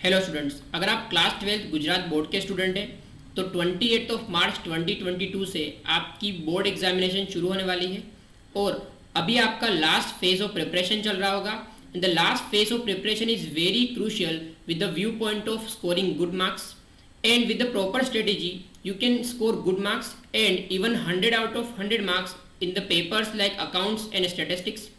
Hello students, अगर आप class 12 Gujarat board के स्टूडेंट हैं तो 28 मार्च 2022 से आपकी बोर्ड एग्जामिनेशन शुरू होने वाली है और अभी आपका लास्ट फेज ऑफ प्रिपरेशन चल रहा होगा। The last phase of preparation is very crucial with the view point of scoring good marks and with the proper strategy you can score good marks and even 100 out of 100 marks in the papers like accounts and statistics।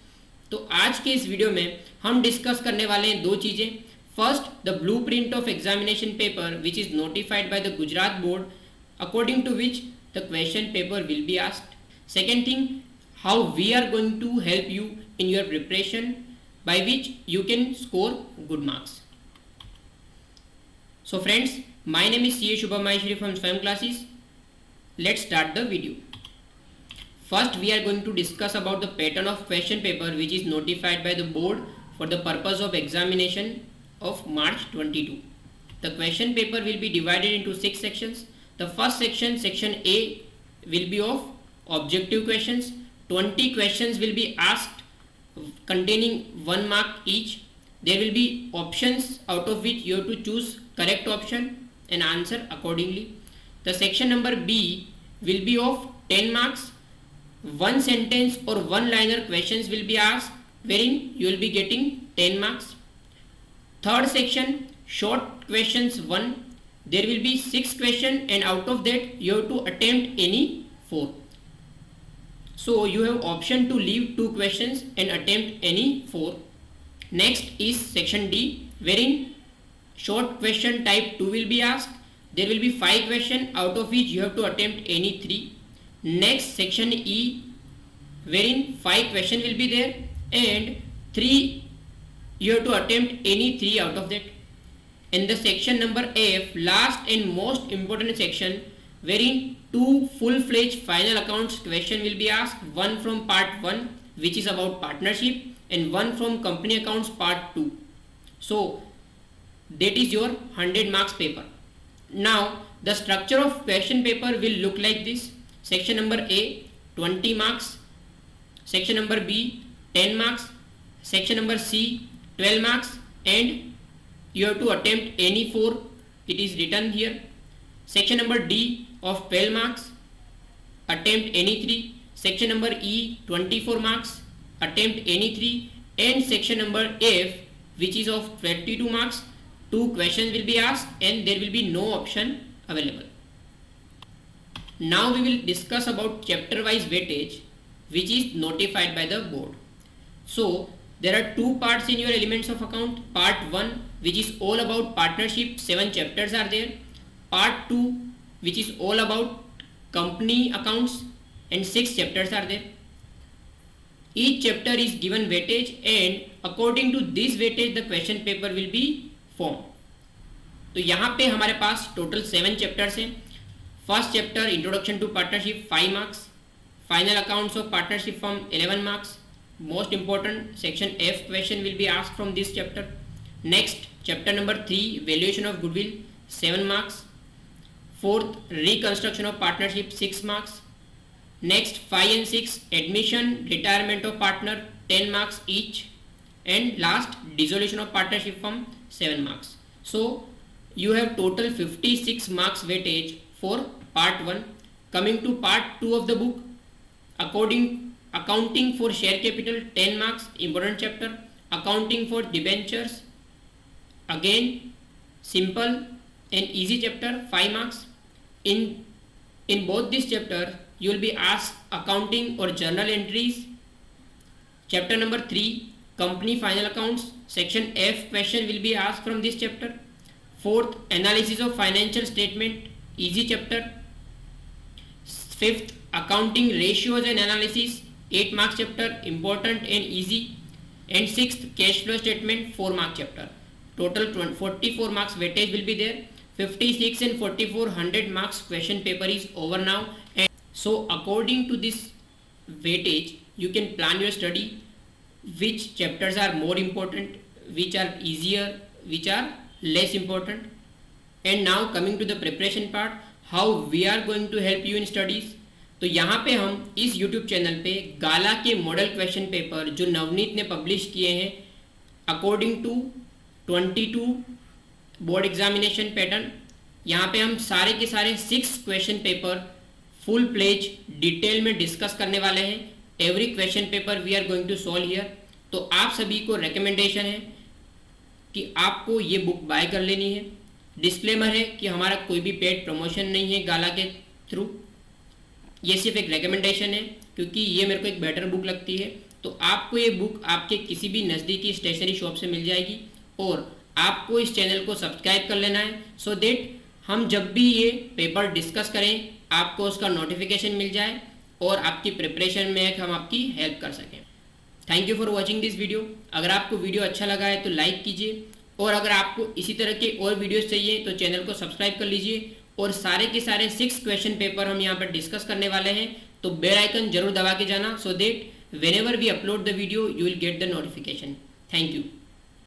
तो आज के इस video में हम discuss करने वाले हैं दो चीज़ें। First, the blueprint of examination paper which is notified by the Gujarat board according to which the question paper will be asked. Second thing, how we are going to help you in your preparation by which you can score good marks. So friends, my name is CA Shubham Maheshwari from Swayam Classes. Let's start the video. First, we are going to discuss about the pattern of question paper which is notified by the board for the purpose of examination of March 22. The question paper will be divided into 6 sections. The first section, section A, will be of objective questions. 20 questions will be asked containing 1 mark each. There will be options out of which you have to choose correct option and answer accordingly. The section number B will be of 10 marks. 1 sentence or 1 liner questions will be asked wherein you will be getting 10 marks. Third section, short questions 1. There will be 6 questions and out of that you have to attempt any 4. So you have option to leave 2 questions and attempt any 4. Next is section D wherein short question type 2 will be asked. There will be 5 questions out of which you have to attempt any 3. Next section E wherein 5 questions will be there and 3 you have to attempt any 3 out of that. And the section number F, last and most important section, wherein 2 full-fledged final accounts question will be asked, one from part 1 which is about partnership and one from company accounts part 2. So that is your 100 marks paper. Now the structure of question paper will look like this. Section number A 20 marks, section number B 10 marks, section number C 12 marks and you have to attempt any 4. It is written here. Section number D of 12 marks, attempt any 3. Section number E 24 marks, attempt any 3. And section number F which is of 22 marks, 2 questions will be asked and there will be no option available. Now we will discuss about chapter wise weightage which is notified by the board. So there are 2 parts in your elements of account. Part 1 which is all about partnership, 7 chapters are there. Part 2 which is all about company accounts and 6 chapters are there. Each chapter is given weightage and according to this weightage the question paper will be formed. तो यहाँ पे हमारे पास total 7 chapters हैं. First chapter introduction to partnership 5 marks, final accounts of partnership form 11 marks. Most important section F question will be asked from this chapter. Next chapter number 3 valuation of goodwill 7 marks. Fourth, reconstruction of partnership 6 marks. Next 5 and 6 admission, retirement of partner 10 marks each. And last dissolution of partnership firm 7 marks. So you have total 56 marks weightage for part 1. Coming to part 2 of the book, accounting for share capital 10 marks, important chapter. Accounting for debentures, again simple and easy chapter, 5 marks. In both this chapter you will be asked accounting or journal entries. Chapter number 3 company final accounts, section F question will be asked from this chapter. Fourth, analysis of financial statement, easy chapter. Fifth, accounting ratios and analysis 8 marks chapter, important and easy. And sixth, cash flow statement 4 mark chapter. Total 44 marks weightage will be there. 56 and 44 100 marks question paper is over now. And so according to this weightage you can plan your study, which chapters are more important, which are easier, which are less important. And now coming to the preparation part, how we are going to help you in studies. तो यहाँ पे हम इस YouTube channel पे गाला के model question paper जो नवनीत ने publish किए हैं according to 22 board examination pattern. यहाँ पे हम सारे के सारे 6 question paper full pledge detail में डिस्कस करने वाले हैं। Every question paper we are going to solve here. तो आप सभी को रिकमेंडेशन है कि आपको ये बुक बाय कर लेनी है। डिस्क्लेमर है कि हमारा कोई भी पेड प्रमोशन नहीं है गाला के थ्रू, ये सिर्फ एक रिकमेंडेशन है क्योंकि ये मेरे को एक बेटर बुक लगती है। तो आपको ये बुक आपके किसी भी नज़दीकी स्टेशनरी शॉप से मिल जाएगी और आपको इस चैनल को सब्सक्राइब कर लेना है सो दैट हम जब भी ये पेपर डिस्कस करें आपको उसका नोटिफिकेशन मिल जाए और आपकी प्रिपरेशन में हम आपकी हेल्प कर सकें। Thank you for watching this video. अगर आपको वीडियो अच्छा लगा है तो लाइक कीजिए और अगर आपको इसी तरह के और वीडियोस चाहिए तो चैनल को सब्सक्राइब कर लीजिए। और सारे के सारे 6 क्वेश्चन पेपर हम यहाँ पर डिस्कस करने वाले हैं, तो बेल आइकन जरूर दबा के जाना so that whenever we upload the video you will get the notification. Thank you.